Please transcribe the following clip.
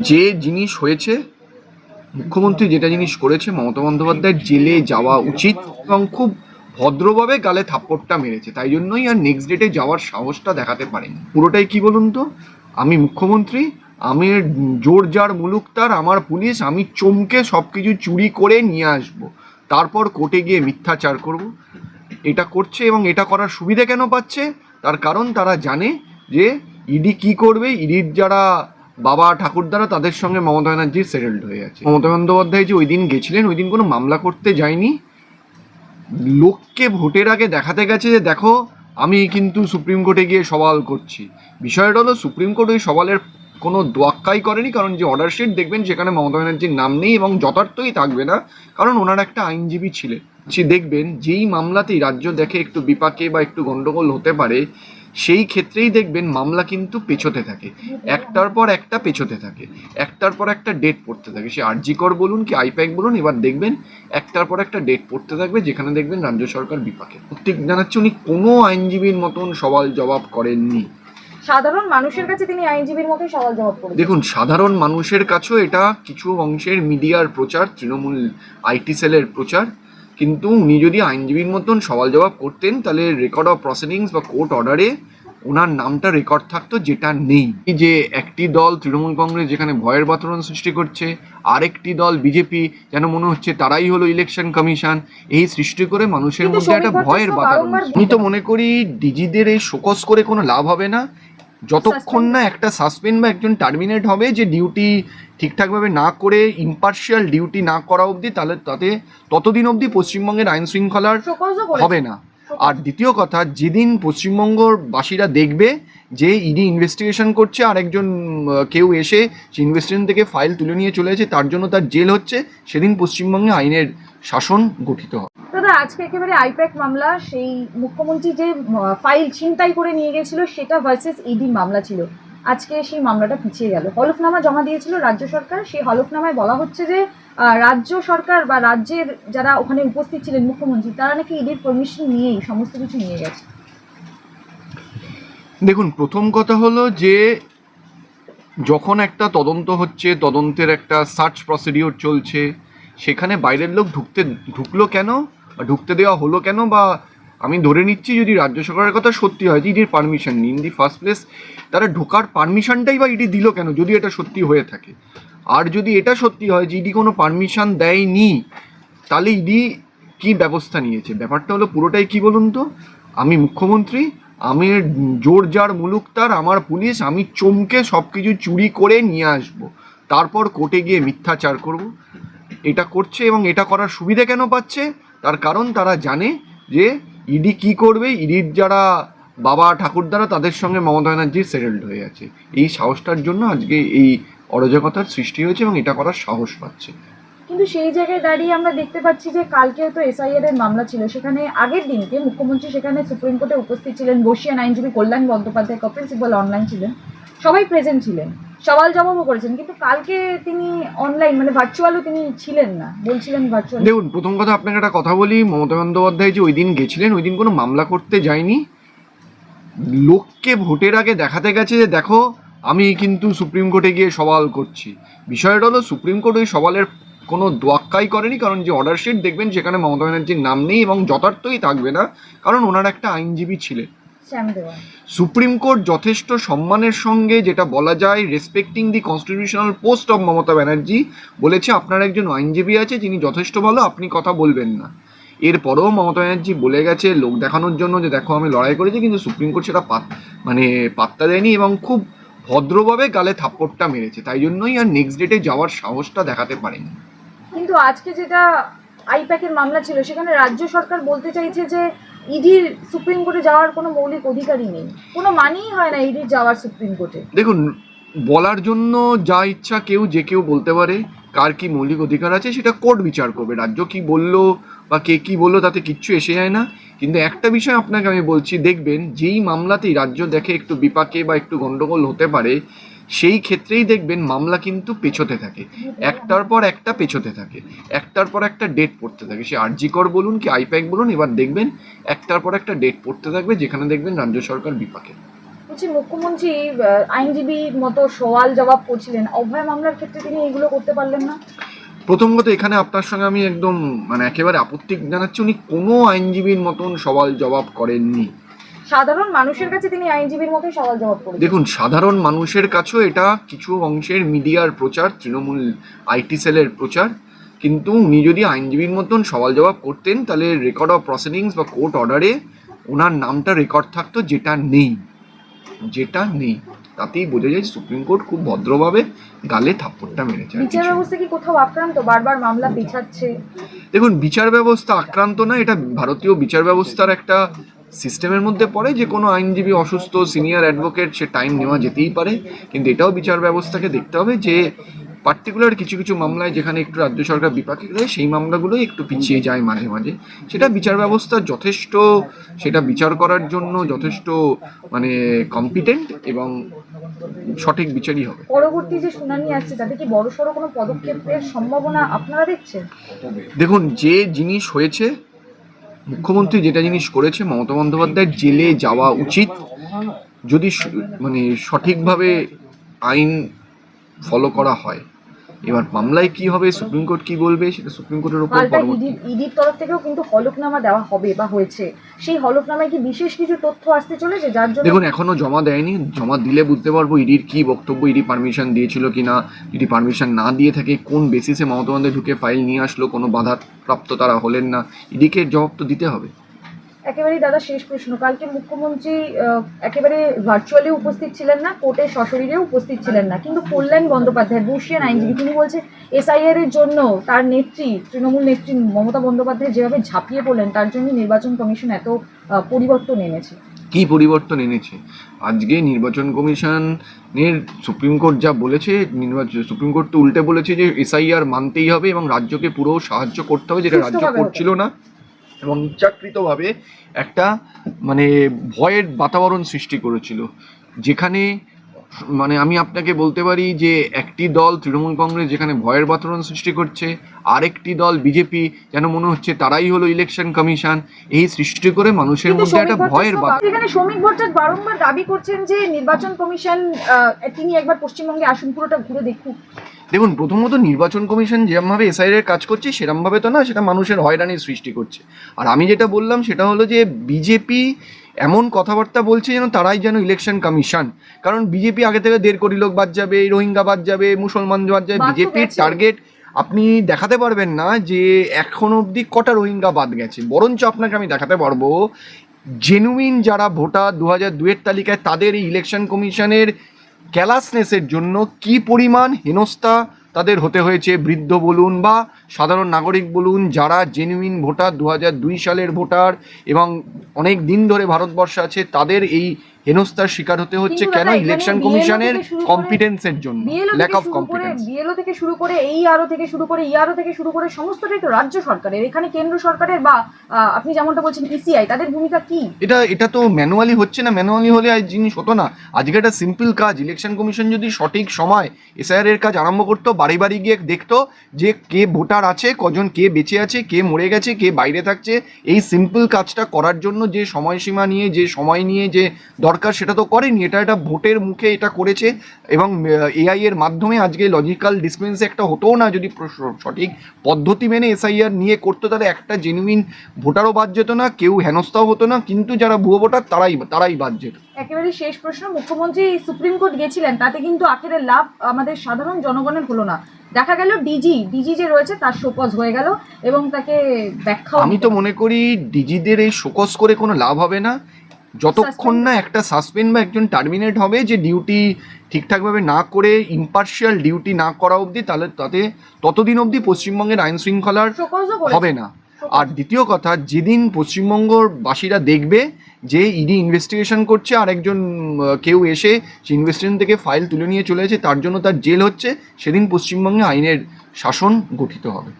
যে জিনিস হয়েছে, মুখ্যমন্ত্রী যেটা জিনিস করেছে, মমতা বন্দ্যোপাধ্যায়ের জেলে যাওয়া উচিত এবং খুব ভদ্রভাবে গালে থাপ্পড়টা মেরেছে। তাই জন্যই আর নেক্সট ডেটে যাওয়ার সাহসটা দেখাতে পারেনি। পুরোটাই কি বলুন তো, আমি মুখ্যমন্ত্রী, আমি জোর যার মুলুক তার, আমার পুলিশ, আমি চমকে সব কিছু চুরি করে নিয়ে আসবো, তারপর কোর্টে গিয়ে মিথ্যাচার করব। এটা করছে এবং এটা করার সুবিধে কেন পাচ্ছে? তার কারণ তারা জানে যে ইডি কি করবে। ইডির যারা বাবা ঠাকুরদারা, তাদের সঙ্গে মমতা ব্যানার্জির সেটেলড হয়ে আছে। মমতা বন্দ্যোপাধ্যায় যে ওই দিন গেছিলেন, ওই দিন কোনো মামলা করতে যায়নি, লোককে ভোটের আগে দেখাতে গেছে যে দেখো আমি কিন্তু সুপ্রিম কোর্টে গিয়ে সওয়াল করছি। বিষয়টা হলো, সুপ্রিম কোর্ট ওই সওয়ালের কোনো দোয়াক্কাই করেনি, কারণ যে অর্ডার শিট দেখবেন সেখানে মমতা ব্যানার্জির নাম নেই এবং যথার্থই থাকবে না, কারণ ওনার একটা আইনজীবী ছিলেন। সে দেখবেন যেই মামলাতেই রাজ্য দেখে একটু বিপাকে বা একটু গন্ডগোল হতে পারে, সেই ক্ষেত্রেই দেখবেন মামলা কিন্তু পেছোতে থাকে, একটার পর একটা পেছোতে থাকে, একটার পর একটা ডেট পড়তে থাকে। সে আরজি কর বলুন কি আইপ্যাক বলুন, এবার দেখবেন একটার পর একটা ডেট পড়তে থাকবে, যেখানে দেখবেন রাজ্য সরকার বিপাকে। প্রত্যেক জানাচ্ছে উনি কোনো আইনজীবীর মতন সওয়াল জবাব করেননি। সাধারণ মানুষের কাছে তিনি আইনজীবীর মতোই সওয়াল জবাব করেছেন। দেখুন, সাধারণ মানুষের কাছেও এটা কিছু অংশের মিডিয়ার প্রচার, তৃণমূল আইটি সেলের প্রচার, কিন্তু উনি যদি আইনজীবীর মতন সওয়াল জবাব করতেন, তাহলে রেকর্ড অফ প্রসিডিংস বা কোর্ট অর্ডারে ওনার নামটা রেকর্ড থাকতো, যেটা নেই। যে একটি দল তৃণমূল কংগ্রেস যেখানে ভয়ের বাতাবরণ সৃষ্টি করছে, আরেকটি দল বিজেপি যেন মনে হচ্ছে তারাই হলো ইলেকশন কমিশন, এই সৃষ্টি করে মানুষের মধ্যে একটা ভয়ের বাতাবরণ। আমি তো মনে করি ডিজিদের এই শোকস করে কোনো লাভ হবে না, যতক্ষণ না একটা সাসপেন্ড বা একজন টার্মিনেট হবে, যে ডিউটি ঠিকঠাকভাবে না করে ইম্পার্শিয়াল ডিউটি না করা অবধি, তাহলে তাতে ততদিন অবধি পশ্চিমবঙ্গের আইন শৃঙ্খলার হবে না। আর দ্বিতীয় কথা, যেদিন পশ্চিমবঙ্গর বাসীরা দেখবে যে ইডি ইনভেস্টিগেশন করছে আর একজন কেউ এসে সেই ইনভেস্টিগেশন থেকে ফাইল তুলে নিয়ে চলে যাচ্ছে, তার জন্য তার জেল হচ্ছে, সেদিন পশ্চিমবঙ্গে আইনের শাসন গঠিত হয়। দাদা, আজকে একেবারে আইপ্যাক মামলা, সেই মুখ্যমন্ত্রী যে ফাইল ছিনতাই করে নিয়ে গেছিল সেটা ভার্সেস ইডি মামলা ছিল। আজকে সেই মামলাটা পিছিয়ে গেল। হলফনামা জমা দিয়েছিল রাজ্য সরকার। সেই হলফনামায় বলা হচ্ছে যে রাজ্য সরকার বা রাজ্যের যারা ওখানে উপস্থিত ছিলেন মুখ্যমন্ত্রী, তারা নাকি ইডির পারমিশন নিয়েই সমস্ত কিছু নিয়ে গেছে। দেখুন, প্রথম কথা হলো যে যখন একটা তদন্ত হচ্ছে, তদন্তের একটা সার্চ প্রসিডিওর চলছে, সেখানে বাইরের লোক ঢুকলো কেন, বা ঢুকতে দেওয়া হলো কেন, বা আমি ধরে নিচ্ছি যদি রাজ্য সরকারের কথা সত্যি হয় যে ইডির পারমিশন নিন, ইন দি ফার্স্ট প্লেস তারা ঢোকার পারমিশনটাই বা ইডি দিল কেন, যদি এটা সত্যি হয়ে থাকে। আর যদি এটা সত্যি হয় যে ইডি কোনো পারমিশন দেয়নি, তাহলে ইডি কি ব্যবস্থা নিয়েছে? ব্যাপারটা হলো পুরোটাই কি বলুন তো, আমি মুখ্যমন্ত্রী, আমি জোর যার মুলুক তার, আমার পুলিশ, আমি চমকে সব কিছু চুরি করে নিয়ে আসবো, তারপর কোর্টে গিয়ে মিথ্যাচার করব। এটা করছে এবং এটা করার সুবিধে কেন পাচ্ছে? তার কারণ তারা জানে যে ইডি কি করবে। ইডির যারা বাবা ঠাকুরদারা, তাদের সঙ্গে মমতা ব্যানার্জির সেটেলড হয়ে আছে। এই সাহসটার জন্য আজকে এই অরাজকতার সৃষ্টি হয়েছে এবং এটা করার সাহস পাচ্ছে। কিন্তু সেই জায়গায় দাঁড়িয়ে আমরা দেখতে পাচ্ছি যে কালকেও তো এসআইআর এর মামলা ছিল, সেখানে আগের দিনকে মুখ্যমন্ত্রী সেখানে সুপ্রিম কোর্টে উপস্থিত ছিলেন, বর্ষিয়ান আইনজীবী কল্যাণ বন্দ্যোপাধ্যায়, কপিল সিব্বল অনলাইন ছিলেন, সবাই প্রেজেন্ট ছিলেন, সওয়াল জবাবও করেছেন, কিন্তু কালকে তিনি অনলাইন মানে ভার্চুয়ালও তিনি ছিলেন না, বলছিলেন ভার্চুয়াল। দেখুন, প্রথম কথা আপনাকে একটা কথা বলি, মমতা বন্দ্যোপাধ্যায় যে ওই দিন গেছিলেন, ওই দিন কোনো মামলা করতে যায়নি, লোককে ভোটের আগে দেখাতে গেছে যে দেখো আমি কিন্তু সুপ্রিম কোর্টে গিয়ে সওয়াল করছি। বিষয়টা হলো, সুপ্রিম কোর্ট ওই সওয়ালের কোনো দোয়াক্কাই করেনি, কারণ যে অর্ডার শিট দেখবেন সেখানে মমতা ব্যানার্জির নাম নেই এবং যথার্থই থাকবে না, কারণ ওনার একটা আইনজীবী ছিলেন। সুপ্রিম কোর্ট যথেষ্ট সম্মানের সঙ্গে, যেটা বলা যায় respecting the constitutional post of Mamata Banerjee, বলেছে আপনার একজন আইনজীবী আছে যিনি যথেষ্ট ভালো, আপনি কথা বলবেন না। এরপরেও মমতা ব্যানার্জি বলে গেছে লোক দেখানোর জন্য যে দেখো আমি লড়াই করেছি, কিন্তু সুপ্রিম কোর্ট সেটা পাত্তা দেয়নি এবং খুব ভদ্রভাবে গালে থাপ্পড়টা মেরেছে। তাই জন্যই আর নেক্সট ডেটে যাওয়ার সাহসটা দেখাতে পারেনি। কিন্তু আজকে যেটা আইপ্যাকের মামলা ছিল, সেখানে রাজ্য সরকার বলতে চাইছে যে ইডির সুপ্রিম কোর্টে যাওয়ার কোনো মৌলিক অধিকারই নেই, কোনো মানেই হয় না ইডির যাওয়ার সুপ্রিম কোর্টে। দেখুন, বলার জন্য যা ইচ্ছা যে কেউ বলতে পারে, কার কি মৌলিক অধিকার আছে সেটা কোর্ট বিচার করবে। রাজ্য কি বললো বা কে কি বললো তাতে কিচ্ছু এসে যায় না। কিন্তু একটা বিষয় আপনাকে আমি বলছি, দেখবেন যেই মামলাতেই রাজ্য দেখে একটু বিপাকে বা একটু গন্ডগোল হতে পারে, সেই ক্ষেত্রেই দেখবেন মামলা কিন্তু পেছোতে থাকে, একটার পর একটা পেছোতে থাকে, একটার পর একটা ডেট পড়তে থাকে। সে আরজি কর বলুন কি আইপ্যাক বলুন, এবার দেখবেন একটার পর একটা ডেট পড়তে থাকবে, যেখানে দেখবেন রাজ্য সরকার বিপাকে। বলছি মুখ্যমন্ত্রী আইনজীবীর মতো সওয়াল জবাব করছিলেন, অভয় মামলার ক্ষেত্রে তিনি এগুলো করতে পারলেন না? প্রথমত এখানে আপনার সঙ্গে আমি একদম একেবারে আপত্তি জানাচ্ছি, উনি কোনো আইনজীবীর মতন সওয়াল জবাব করেননি। সাধারণ মানুষের কাছে তিনি আইনজীবীর মতোই সওয়াল জবাব করেন। দেখুন, সাধারণ মানুষের কাছেও এটা কিছু অংশের মিডিয়ার প্রচার, তৃণমূল আইটি সেলের প্রচার, কিন্তু উনি যদি আইনজীবীর মতন সওয়াল জবাব করতেন তাহলে রেকর্ড অফ প্রসিডিংস বা কোর্ট অর্ডারে ওনার নামটা রেকর্ড থাকতো, যেটা নেই। তাতেই বোঝা যায় সুপ্রিম কোর্ট খুব ভদ্রভাবে গালে থাপ্পড়টা মেরেছে। বিচার ব্যবস্থা কি কোথাও আক্রান্ত? বারবার মামলা পেছাচ্ছে। দেখুন, বিচার ব্যবস্থা আক্রান্ত না, এটা ভারতীয় বিচার ব্যবস্থার একটা সিস্টেমের মধ্যে পড়ে যে কোনো আইনজীবী অসুস্থ, সিনিয়র অ্যাডভোকেট, সে টাইম নেওয়া যেতেই পারে, কিন্তু এটাও বিচার ব্যবস্থাকে দেখতে হবে যে পার্টিকুলার কিছু কিছু মামলায় যেখানে একটু রাজ্য সরকার বিপাকে দেয় সেই মামলাগুলোই একটু পিছিয়ে যায় মাঝে মাঝে। সেটা বিচার ব্যবস্থা যথেষ্ট, সেটা বিচার করার জন্য যথেষ্ট কম্পিটেন্ট এবং সঠিক বিচারই হবে। পরবর্তী যে শুনানি আসছে তাতে কি বড়সড় কোনো পদক্ষেপের সম্ভাবনা আপনারা দেখছেন? দেখুন, যে জিনিস হয়েছে, মুখ্যমন্ত্রী যেটা জিনিস করেছে, মমতা বন্দ্যোপাধ্যায়ের জেলে যাওয়া উচিত যদি সঠিকভাবে আইন ফলো করা হয়। এবার মামলায় কি হবে, সুপ্রিম কোর্ট কি বলবে, সেটা সুপ্রিম কোর্টের উপর। ইডির তরফ থেকেও কিন্তু হলফনামা দেওয়া হবে বা হয়েছে, সেই হলফনামায় কি বিশেষ কিছু তথ্য আসতে চলেছে যার জন্য? দেখুন, এখনো জমা দেয়নি, জমা দিলে বুঝতে পারবো ইডির কি বক্তব্য, ইডি পারমিশন দিয়েছিল কিনা, যদি পারমিশন না দিয়ে থাকে কোন বেসিসে মমতা বন্দ্যোপাধ্যায় ঢুকে ফাইল নিয়ে আসলো, কোনো বাধা প্রাপ্ত তারা হলেন না, ইডিকে জবাব তো দিতে হবে। একেবারেই দাদা শেষ প্রশ্ন, কালকে মুখ্যমন্ত্রী একেবারে ভার্চুয়ালি উপস্থিত ছিলেন না, কোর্টে সশরীরে উপস্থিত ছিলেন না, কিন্তু কল্যাণ বন্দ্যোপাধ্যায় বর্ষিয়ান আইনজীবী, তিনি বলছে এসআইআর এর জন্য তার নেত্রী, তৃণমূল নেত্রী মমতা বন্দ্যোপাধ্যায় যেভাবে ঝাঁপিয়ে পড়লেন তার জন্য নির্বাচন কমিশন এত পরিবর্তন এনেছে। কি পরিবর্তন এনেছে? আজকে নির্বাচন কমিশনের সুপ্রিম কোর্ট যা বলেছে, সুপ্রিম কোর্ট তো উল্টে বলেছে যে এসআইআর মানতেই হবে এবং রাজ্যকে পুরো সাহায্য করতে হবে, যেটা রাজ্য করছিল না, এবং ইচ্ছাকৃতভাবে একটা ভয়ের বাতাবরণ সৃষ্টি করেছিল, যেখানে আমি আপনাকে বলতে পারি যে একটি দল তৃণমূল কংগ্রেস যেখানে ভয়ের বাতাবরণ সৃষ্টি করছে, আরেকটি দল বিজেপি যেন মনে হচ্ছে তারাই হলো ইলেকশন কমিশন, এই সৃষ্টি করে মানুষের মধ্যে একটা ভয়ের বাতাবরণ। এখানে শ্রমিক ভট্টাচার্য বারংবার দাবি করছেন যে নির্বাচন কমিশন তিনি একবার পশ্চিমবঙ্গে আসুন, পুরোটা ঘুরে দেখুক। দেখুন, প্রথমত নির্বাচন কমিশন যেরকমভাবে এসআইআর কাজ করছে সেরকমভাবে তো না, সেটা মানুষের হয়রানির সৃষ্টি করছে। আর আমি যেটা বললাম সেটা হলো যে বিজেপি এমন কথাবার্তা বলছে যেন তারাই যেন ইলেকশন কমিশন, কারণ বিজেপি আগে থেকে 1.5 কোটি লোক বাদ যাবে, রোহিঙ্গা বাদ যাবে, মুসলমান বাদ যাবে, বিজেপির টার্গেট আপনি দেখাতে পারবেন না যে এখন অবধি কটা রোহিঙ্গা বাদ গেছে, বরঞ্চ আপনাকে আমি দেখাতে পারবো জেনুইন যারা ভোটার 2002-এর তালিকায় তাদের এই ইলেকশন কমিশনের ক্যালাসনেসের জন্য কি পরিমাণ হেনস্থা তাদের হতে হয়েছে, বৃদ্ধ বলুন বা সাধারণ নাগরিক বলুন, যারা জেনুইন ভোটার 2002 সালের ভোটার এবং অনেক দিন ধরে ভারতবর্ষে আছে, তাদের এই হেনস্থার শিকার হতে হচ্ছে কেন? ইলেকশন কমিশনের কম্পিটেন্সের জন্য, ল্যাক অফ কম্পিটেন্স। বিএলও থেকে শুরু করে এইআরও থেকে শুরু করে ইআরও থেকে শুরু করে সমস্তটাই তো রাজ্য সরকারের, এখানে কেন্দ্র সরকারের বা আপনি যেমনটা বলছেন ইসিআই, তাদের ভূমিকা কি? এটা তো ম্যানুয়ালি হচ্ছে না, ম্যানুয়ালি হলে আজ জিনিস হতো না। আজকে একটা সিম্পল কাজ, ইলেকশন কমিশন যদি সঠিক সময় এসআইআর এর কাজ আরম্ভ করতো, বাড়ি বাড়ি গিয়ে দেখতো যে কে ভোটার আছে, কজন কে বেঁচে আছে, কে মরে গেছে, কে বাইরে থাকছে, এই সিম্পল কাজটা করার জন্য যে সময়সীমা নিয়ে, যে সময় নিয়ে যে দরকার, সেটা তো করেনি। এটা ভোটের মুখে এটা করেছে এবং এআই এর মাধ্যমে আজকে লজিক্যাল ডিসপেন্সে একটা হতোও না, যদি সঠিক পদ্ধতি মেনে এসআইআর নিয়ে করতো তাহলে একটা জেনুইন ভোটারও বাদ যেত না, কেউ হেনস্থাও হতো না, কিন্তু যারা ভুয়ো ভোটার তারাই বাদ যেত। একেবারে শেষ প্রশ্ন, মুখ্যমন্ত্রী সুপ্রিম কোর্ট গেছিলেন, তাতে কিন্তু আখেরে লাভ আমাদের সাধারণ জনগণের হলো না, দেখা গেল ডিজি যে রয়েছে তার শোকজ হয়ে গেল এবং তাকে ব্যাখ্যা। আমি তো মনে করি ডিজিদের এই শোকজ করে কোনো লাভ হবে না, যতক্ষণ না একটা সাসপেন্ড বা একজন টার্মিনেট হবে যে ডিউটি ঠিকঠাকভাবে না করে ইম্পার্শিয়াল ডিউটি না করা অবধি, তাহলে ততদিন অবধি পশ্চিমবঙ্গের আইন শৃঙ্খলার হবে না। আর দ্বিতীয় কথা, যেদিন পশ্চিমবঙ্গর বাসীরা দেখবে যে ইডি ইনভেস্টিগেশন করছে আর একজন কেউ এসে সেই ইনভেস্টিগেশন থেকে ফাইল তুলে নিয়ে চলে যাচ্ছে, তার জন্য তার জেল হচ্ছে, সেদিন পশ্চিমবঙ্গে আইনের শাসন গঠিত হবে।